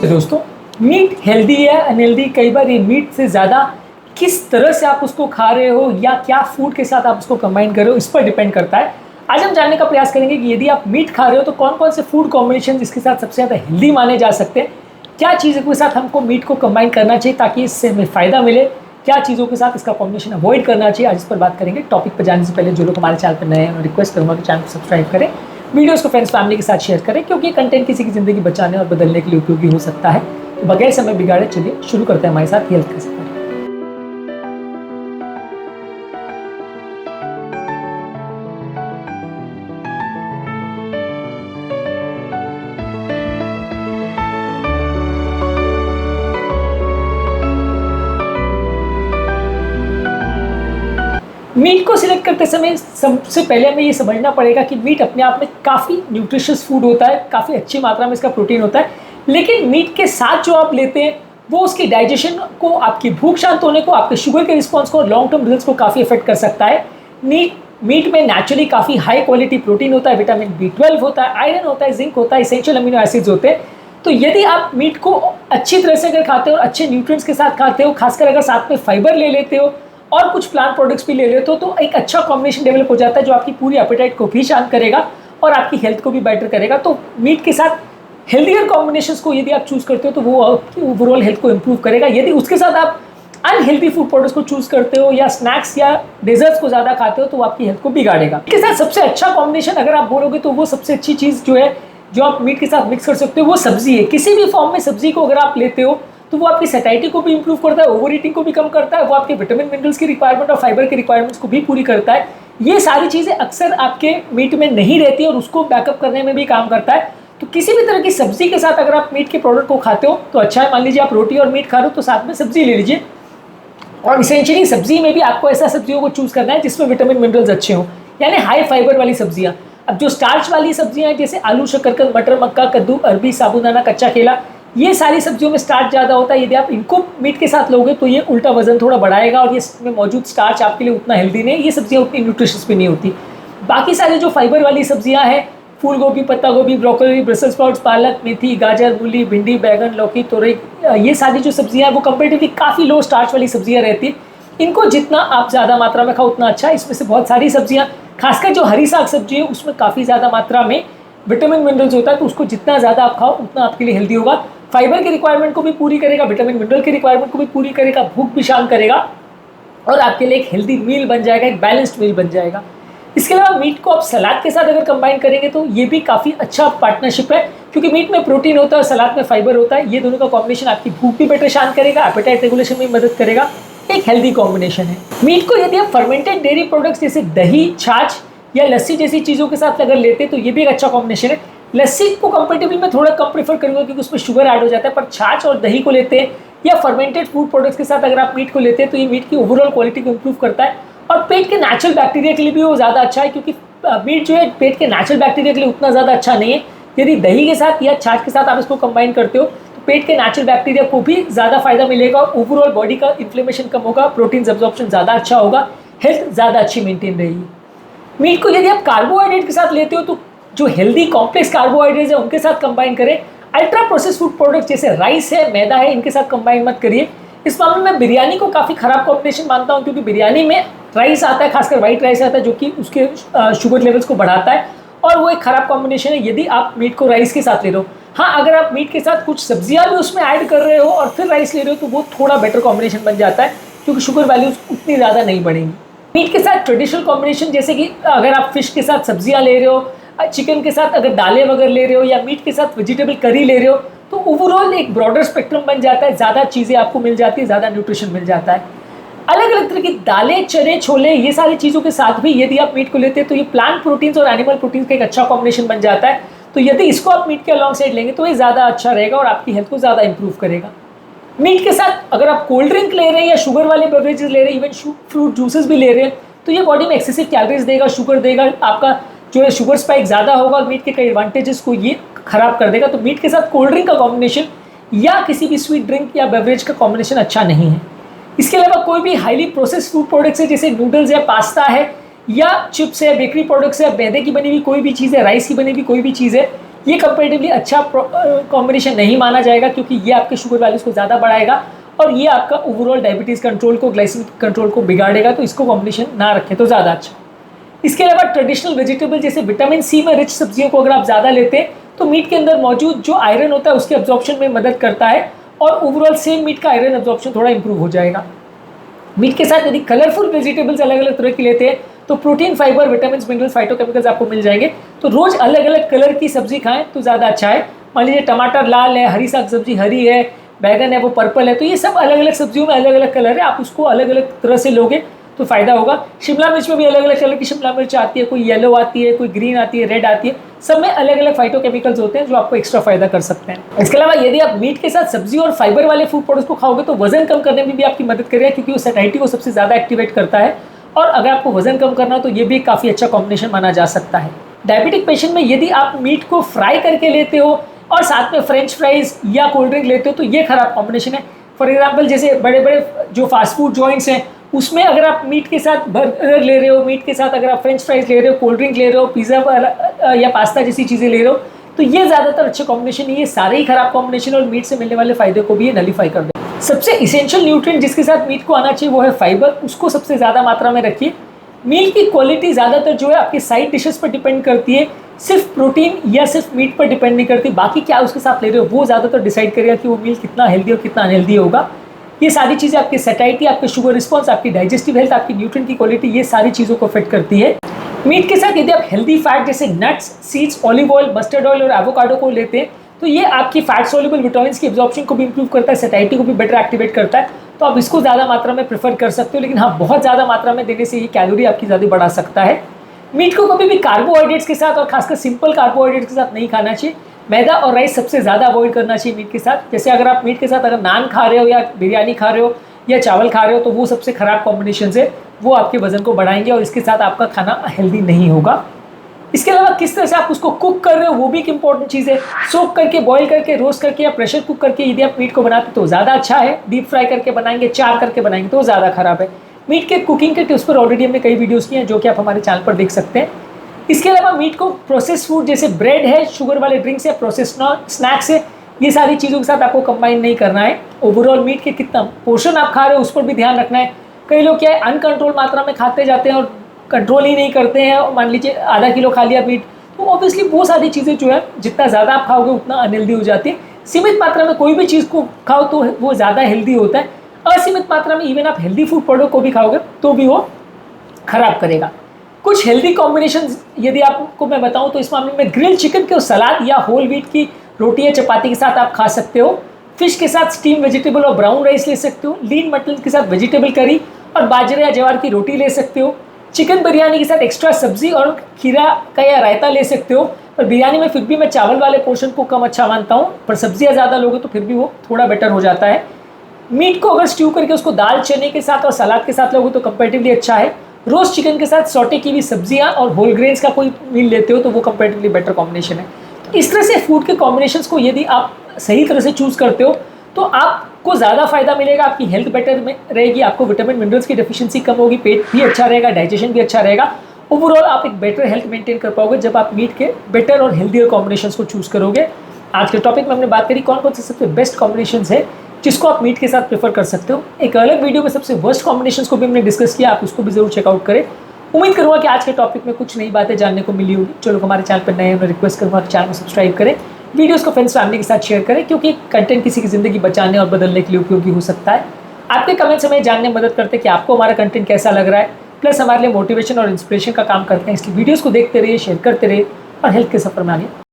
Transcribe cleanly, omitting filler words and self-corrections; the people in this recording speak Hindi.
दोस्तों, मीट हेल्दी है अनहेल्दी, कई बार ये मीट से ज़्यादा किस तरह से आप उसको खा रहे हो या क्या फूड के साथ आप उसको कंबाइन कर रहे हो, इस पर डिपेंड करता है। आज हम जानने का प्रयास करेंगे कि यदि आप मीट खा रहे हो तो कौन कौन से फूड कॉम्बिनेशन इसके साथ सबसे ज़्यादा हेल्दी माने जा सकते हैं, क्या चीज़ों के साथ हमको मीट को कंबाइन करना चाहिए ताकि इससे हमें फ़ायदा मिले, क्या चीज़ों के साथ इसका कॉम्बिनेशन अवॉइड करना चाहिए। आज इस पर बात करेंगे। टॉपिक पर जाने से पहले जो लोग हमारे चैनल पर नए हैं, मैं रिक्वेस्ट करूँगा कि चैनल को सब्सक्राइब करें, वीडियोस को फ्रेंड्स फैमिली के साथ शेयर करें, क्योंकि ये कंटेंट किसी की ज़िंदगी बचाने और बदलने के लिए उपयोगी हो सकता है। तो बगैर समय बिगाड़े चलिए शुरू करते हैं हमारे साथ हेल्थ का सफर। मीट को सिलेक्ट करते समय सबसे पहले हमें ये समझना पड़ेगा कि मीट अपने आप में काफ़ी न्यूट्रिशियस फूड होता है, काफ़ी अच्छी मात्रा में इसका प्रोटीन होता है, लेकिन मीट के साथ जो आप लेते हैं वो उसकी डाइजेशन को, आपकी भूख शांत होने को, आपके शुगर के रिस्पॉन्स को और लॉन्ग टर्म रिजल्ट्स को काफ़ी इफेक्ट कर सकता है। मीट में नेचुरली काफ़ी हाई क्वालिटी प्रोटीन होता है, विटामिन B12 होता है, आयरन होता है, जिंक होता है, एसेंशियल अमीनो एसिड्स होते हैं। तो यदि आप मीट को अच्छी तरह से अगर खाते हो और अच्छे न्यूट्रिएंट्स के साथ खाते हो, खासकर अगर साथ में फाइबर ले लेते हो और कुछ प्लांट प्रोडक्ट्स भी ले लेते हो, तो एक अच्छा कॉम्बिनेशन डेवलप हो जाता है जो आपकी पूरी एपेटाइट को भी शांत करेगा और आपकी हेल्थ को भी बेटर करेगा। तो मीट के साथ हेल्दियर कॉम्बिनेशंस को यदि आप चूज़ करते हो तो वो आपकी ओवरऑल हेल्थ को इम्प्रूव करेगा। यदि उसके साथ आप अनहेल्दी फूड प्रोडक्ट्स को चूज़ करते हो या स्नैक्स या डेजर्ट्स को ज़्यादा खाते हो तो वो आपकी हेल्थ को बिगाड़ेगा। इसके साथ सबसे अच्छा कॉम्बिनेशन अगर आप बोलोगे तो वो सबसे अच्छी चीज़ जो है जो आप मीट के साथ मिक्स कर सकते हो वो सब्जी है। किसी भी फॉर्म में सब्जी को अगर आप लेते हो तो वो आपकी सैटिस्फैक्शन को भी इंप्रूव करता है, ओवर ईटिंग को भी कम करता है, वो आपके विटामिन मिनरल्स की रिक्वायरमेंट और फाइबर की रिक्वायरमेंट्स को भी पूरी करता है। ये सारी चीज़ें अक्सर आपके मीट में नहीं रहती और उसको बैकअप करने में भी काम करता है। तो किसी भी तरह की सब्जी के साथ अगर आप मीट के प्रोडक्ट को खाते हो तो अच्छा है। मान लीजिए आप रोटी और मीट खा रहे हो तो साथ में सब्जी ले लीजिए, और इसेंशियली सब्जी में भी आपको ऐसा सब्जियों को चूज़ करना है जिसमें विटामिन मिनरल्स अच्छे हों, यानी हाई फाइबर वाली सब्जियाँ। अब जो स्टार्च वाली सब्जियाँ हैं जैसे आलू, शकरकंद, मटर, मक्का, कद्दू, अरबी, साबूदाना, कच्चा केला, ये सारी सब्जियों में स्टार्च ज़्यादा होता है। यदि आप इनको मीट के साथ लोगे तो ये उल्टा वजन थोड़ा बढ़ाएगा और ये इसमें मौजूद स्टार्च आपके लिए उतना हेल्दी नहीं, ये सब्जियाँ उतनी न्यूट्रिशियस भी नहीं होती। बाकी सारी जो फाइबर वाली सब्जियाँ हैं, फूल गोभी, पत्ता गोभी, ब्रोकली, ब्रसेल्स स्प्राउट्स, पालक, मेथी, गाजर, मूली, भिंडी, बैगन, लौकी, तोरई, ये सारी जो सब्जियाँ हैं वो कंपेरेटिवली काफ़ी लो स्टार्च वाली सब्जियाँ रहती हैं। इनको जितना आप ज़्यादा मात्रा में खाओ उतना अच्छा है। इसमें से बहुत सारी सब्जियाँ, खासकर जो हरी साग सब्जी है उसमें काफ़ी ज़्यादा मात्रा में विटामिन मिनरल्स होता है, तो उसको जितना ज़्यादा आप खाओ उतना आपके लिए हेल्दी होगा। फाइबर की रिक्वायरमेंट को भी पूरी करेगा, विटामिन मिनरल की रिक्वायरमेंट को भी पूरी करेगा, भूख भी शांत करेगा और आपके लिए एक हेल्दी मील बन जाएगा, एक बैलेंस्ड मील बन जाएगा। इसके अलावा मीट को आप सलाद के साथ अगर कंबाइन करेंगे तो ये भी काफ़ी अच्छा पार्टनरशिप है, क्योंकि मीट में प्रोटीन होता है और सलाद में फाइबर होता है। ये दोनों का कॉम्बिनेशन आपकी भूख भी बेटर शांत करेगा, एपेटाइट रेगुलेशन में मदद करेगा, एक हेल्दी कॉम्बिनेशन है। मीट को यदि आप फर्मेंटेड डेयरी प्रोडक्ट्स जैसे दही, छाछ या लस्सी जैसी चीज़ों के साथ अगर लेते तो ये भी एक अच्छा कॉम्बिनेशन है। लस्सी को कंपेरेटिवली मैं थोड़ा कम प्रेफर करूँगा क्योंकि उसमें शुगर ऐड हो जाता है, पर छाछ और दही को लेते हैं या फर्मेंटेड फूड प्रोडक्ट्स के साथ अगर आप मीट को लेते हैं तो ये मीट की ओवरऑल क्वालिटी को इंप्रूव करता है और पेट के नेचुरल बैक्टीरिया के लिए भी वो ज़्यादा अच्छा है, क्योंकि मीट जो है पेट के नेचुरल बैक्टीरिया के लिए उतना ज़्यादा अच्छा नहीं है। यदि दही के साथ या छाछ के साथ आप इसको कंबाइन करते हो तो पेट के नेचुरल बैक्टीरिया को भी ज़्यादा फायदा मिलेगा और ओवरऑल बॉडी का इन्फ्लेमेशन कम होगा, प्रोटीन एब्जॉर्प्शन ज़्यादा अच्छा होगा, हेल्थ ज़्यादा अच्छी मेंटेन रहेगी। मीट को यदि आप कार्बोहाइड्रेट के साथ लेते हो तो जो हेल्दी कॉम्प्लेक्स कार्बोहाइड्रेट्स है उनके साथ कंबाइन करें। अल्ट्रा प्रोसेस फूड प्रोडक्ट जैसे राइस है, मैदा है, इनके साथ कंबाइन मत करिए। इस मामले में बिरयानी को काफ़ी ख़राब कॉम्बिनेशन मानता हूँ, क्योंकि बिरयानी में राइस आता है, खासकर वाइट राइस आता है जो कि उसके शुगर लेवल्स को बढ़ाता है और वो एक ख़राब कॉम्बिनेशन है यदि आप मीट को राइस के साथ ले रहे हो। हाँ, अगर आप मीट के साथ कुछ सब्जियाँ भी उसमें ऐड कर रहे हो और फिर राइस ले रहे हो तो वो थोड़ा बेटर कॉम्बिनेशन बन जाता है, क्योंकि शुगर वैल्यूज उतनी ज़्यादा नहीं बढ़ेंगी। मीट के साथ ट्रेडिशनल कॉम्बिनेशन जैसे कि अगर आप फिश के साथ सब्जियाँ ले रहे हो, चिकन के साथ अगर दालें वगैरह ले रहे हो या मीट के साथ वेजिटेबल करी ले रहे हो तो ओवरऑल एक ब्रॉडर स्पेक्ट्रम बन जाता है, ज़्यादा चीज़ें आपको मिल जाती है, ज़्यादा न्यूट्रिशन मिल जाता है। अलग अलग तरह की दालें, चने, छोले, ये सारी चीज़ों के साथ भी यदि आप मीट को लेते हैं तो ये प्लांट प्रोटीन्स और एनिमल प्रोटीन्स का एक अच्छा कॉम्बिनेशन बन जाता है। तो यदि इसको आप मीट के अलॉन्ग साइड लेंगे तो ये ज़्यादा अच्छा रहेगा और आपकी हेल्थ को ज़्यादा इंप्रूव करेगा। मीट के साथ अगर आप कोल्ड ड्रिंक ले रहे हैं या शुगर वाले बेवरेजेस ले रहे हैं, इवन फ्रूट जूसेस भी ले रहे हैं, तो ये बॉडी में एक्सेसिव कैलोरीज देगा, शुगर देगा, आपका जो है शुगर स्पाइक ज़्यादा होगा और मीट के कई एडवांटेजेस को ये खराब कर देगा। तो मीट के साथ कोल्ड ड्रिंक का कॉम्बिनेशन या किसी भी स्वीट ड्रिंक या बेवरेज का कॉम्बिनेशन अच्छा नहीं है। इसके अलावा कोई भी हाईली प्रोसेस्ड फूड प्रोडक्ट्स है जैसे नूडल्स है, पास्ता है या चिप्स है, बेकरी प्रोडक्ट्स है, मैदे की बनी हुई कोई भी चीज़ है, राइस की बनी हुई कोई भी चीज़ है, ये कंपेरेटिवली अच्छा कॉम्बिनेशन नहीं माना जाएगा, क्योंकि ये आपके शुगर वैल्यूज़ को ज़्यादा बढ़ाएगा और ये आपका ओवरऑल डायबिटीज़ कंट्रोल को, ग्लाइसेमिक कंट्रोल को बिगाड़ेगा। तो इसको कॉम्बिनेशन ना रखें तो ज़्यादा अच्छा। इसके अलावा ट्रेडिशनल वेजिटेबल जैसे विटामिन सी में रिच सब्जियों को अगर आप ज़्यादा लेते हैं तो मीट के अंदर मौजूद जो आयरन होता है उसके एब्जॉर्प्शन में मदद करता है और ओवरऑल सेम मीट का आयरन एब्जॉर्प्शन थोड़ा इंप्रूव हो जाएगा। मीट के साथ यदि कलरफुल वेजिटेबल्स अलग अलग तरह की लेते हैं तो protein, fibre, vitamin, minerals, phytochemicals आपको मिल जाएंगे। तो रोज अलग अलग कलर की सब्जी खाएं तो ज़्यादा अच्छा है। मान लीजिए टमाटर लाल है, हरी साग सब्जी हरी है, बैगन है वो पर्पल है, तो ये सब अलग अलग सब्जियों में अलग अलग कलर है, आप उसको अलग अलग तरह से लोगे तो फायदा होगा। शिमला मिर्च में भी अलग अलग कलर की शिमला मिर्च आती है, कोई येलो आती है, कोई ग्रीन आती है, रेड आती है, सब में अलग अलग फाइटोकेमिकल्स होते हैं जो आपको एक्स्ट्रा फायदा कर सकते हैं। इसके अलावा यदि आप मीट के साथ सब्जी और फाइबर वाले फूड प्रोडक्ट्स को खाओगे तो वजन कम करने में भी आपकी मदद करेगा, क्योंकि वो सैटिस्फैक्टरी को सबसे ज़्यादा एक्टिवेट करता है और अगर आपको वजन कम करना हो तो ये भी काफ़ी अच्छा कॉम्बिनेशन माना जा सकता है। डायबिटिक पेशेंट में यदि आप मीट को फ्राई करके लेते हो और साथ में फ्रेंच फ्राइज या कोल्ड ड्रिंक लेते हो तो ये खराब कॉम्बिनेशन है। फॉर एग्जाम्पल जैसे बड़े बड़े जो फास्ट फूड जॉइंट्स हैं उसमें अगर आप मीट के साथ बर्गर ले रहे हो, मीट के साथ अगर आप फ्रेंच फ्राइज ले रहे हो, कोल्ड ड्रिंक ले रहे हो, पिज़्ज़ा या पास्ता जैसी चीज़ें ले रहे हो, तो ये ज़्यादातर अच्छे कॉम्बिनेशन नहीं है, सारे ही खराब कॉम्बिनेशन और मीट से मिलने वाले फायदे को भी ये नलीफाई कर दें। सबसे इसेंशियल न्यूट्रिएंट जिसके साथ मीट को आना चाहिए वो है फाइबर, उसको सबसे ज़्यादा मात्रा में रखिए। मील की क्वालिटी ज़्यादातर जो है आपकी साइड डिशेस पर डिपेंड करती है, सिर्फ प्रोटीन या सिर्फ मीट पर डिपेंड नहीं करती, बाकी क्या उसके साथ ले रहे हो वो ज़्यादातर डिसाइड करेगा कि वो मील कितना हेल्दी और कितना अनहेल्दी होगा। ये सारी चीज़ें आपकी सैटिस्फैक्टरी, आपके शुगर रिस्पॉन्स, आपकी डाइजेस्टिव हेल्थ, आपकी न्यूट्रिएंट की क्वालिटी, ये सारी चीज़ों को अफेक्ट करती है। मीट के साथ यदि आप हेल्दी फैट जैसे nuts, seeds, olive oil, mustard oil और एवोकाडो को लेते हैं तो ये आपकी फैट सोल्यूबल विटामिन्स की एब्जॉर्प्शन को भी इंप्रूव करता है, सैटिस्फैक्टरी को भी बेटर एक्टिवेट करता है, तो आप इसको ज़्यादा मात्रा में प्रेफर कर सकते हो। लेकिन हाँ, बहुत ज़्यादा मात्रा में देने से ये कैलोरी आपकी ज़्यादा बढ़ा सकता है। मीट को कभी भी कार्बोहाइड्रेट्स के साथ और खासकर सिंपल कार्बोहाइड्रेट्स के साथ नहीं खाना चाहिए। मैदा और राइस सबसे ज़्यादा अवॉइड करना चाहिए मीट के साथ। जैसे अगर आप मीट के साथ अगर नान खा रहे हो या बिरयानी खा रहे हो या चावल खा रहे हो तो वो सबसे ख़राब कॉम्बिनेशन है, वो आपके वजन को बढ़ाएंगे और इसके साथ आपका खाना हेल्दी नहीं होगा। इसके अलावा किस तरह से आप उसको कुक कर रहे हो वो भी एक इंपॉर्टेंट चीज़ है। सोक करके, बॉईल करके, रोस्ट करके या प्रेशर कुक करके यदि आप मीट को बनाते तो ज़्यादा अच्छा है। डीप फ्राई करके बनाएंगे, चार करके बनाएंगे तो ज़्यादा खराब है। मीट के कुकिंग के टिप्स पर ऑलरेडी हमने कई वीडियोज़ किए हैं जो कि आप हमारे चैनल पर देख सकते हैं। इसके अलावा मीट को प्रोसेस फूड जैसे ब्रेड है, शुगर वाले ड्रिंक्स है, प्रोसेस स्नैक्स है, ये सारी चीज़ों के साथ आपको कंबाइन नहीं करना है। ओवरऑल मीट के कितना पोर्शन आप खा रहे हो उस पर भी ध्यान रखना है। कई लोग क्या है अनकंट्रोल मात्रा में खाते जाते हैं और कंट्रोल ही नहीं करते हैं, और मान लीजिए आधा किलो खा लिया मीट, तो ऑब्वियसली वो सारी चीज़ें जो है जितना ज़्यादा आप खाओगे उतना अनहेल्दी हो जाती है। सीमित मात्रा में कोई भी चीज़ को खाओ तो वो ज़्यादा हेल्दी होता है। असीमित मात्रा में इवन आप हेल्दी फूड प्रोडक्ट को भी खाओगे तो भी वो खराब करेगा। कुछ हेल्दी कॉम्बिनेशन यदि आपको मैं बताऊं तो इस मामले में ग्रिल चिकन के सलाद या होल व्हीट की रोटी या चपाती के साथ आप खा सकते हो। फिश के साथ स्टीम वेजिटेबल और ब्राउन राइस ले सकते हो। लीन मटन के साथ वेजिटेबल करी और बाजरे या ज्वार की रोटी ले सकते हो। चिकन बिरयानी के साथ एक्स्ट्रा सब्जी और खीरा का या रायता ले सकते हो। पर बिरयानी में फिर भी मैं चावल वाले पोर्शन को कम अच्छा मानता हूँ, पर सब्जियाँ ज़्यादा लोगे तो फिर भी वो थोड़ा बेटर हो जाता है। मीट को अगर स्ट्यू करके उसको दाल चने के साथ और सलाद के साथ लोगे तो कंपैरेटिवली अच्छा है। रोस्ट चिकन के साथ सॉटे की हुई सब्जियाँ और होल ग्रेन्स का कोई मील लेते हो तो वो कंपैरेटिवली बेटर कॉम्बिनेशन है। तो इस तरह से फूड के कॉम्बिनेशंस को यदि आप सही तरह से चूज़ करते हो तो आपको ज़्यादा फायदा मिलेगा, आपकी हेल्थ बेटर में रहेगी, आपको विटामिन मिनरल्स की डेफिशिएंसी कम होगी, पेट भी अच्छा रहेगा, डाइजेशन भी अच्छा रहेगा। ओवरऑल आप एक बेटर हेल्थ मेंटेन कर पाओगे जब आप मीट के बेटर और हेल्दियर कॉम्बिनेशंस को चूज़ करोगे। आज के टॉपिक में हमने बात करी कौन कौन से सबसे बेस्ट कॉम्बिनेशंस है जिसको आप मीट के साथ प्रेफर कर सकते हो। एक अलग वीडियो में सबसे वर्स्ट कॉम्बिनेशंस को भी हमने डिस्कस किया, आप उसको भी जरूर चेकआउट करें। उम्मीद करूँगा कि आज के टॉपिक में कुछ नई बातें जानने को मिली होगी। जो लोग हमारे चैनल पर नए हैं मैं रिक्वेस्ट करूँगा कि चैनल को सब्सक्राइब करें, वीडियोस को फ्रेंड्स फैमिली के साथ शेयर करें, क्योंकि कंटेंट किसी की ज़िंदगी बचाने और बदलने के लिए उपयोगी हो सकता है। आपके कमेंट्स हमें जानने में मदद करते हैं कि आपको हमारा कंटेंट कैसा लग रहा है, प्लस हमारे लिए मोटिवेशन और इंस्पिरेशन का काम करते हैं। इसलिए वीडियोस को देखते रहिए, शेयर करते रहिए और हेल्थ के सफर में आगे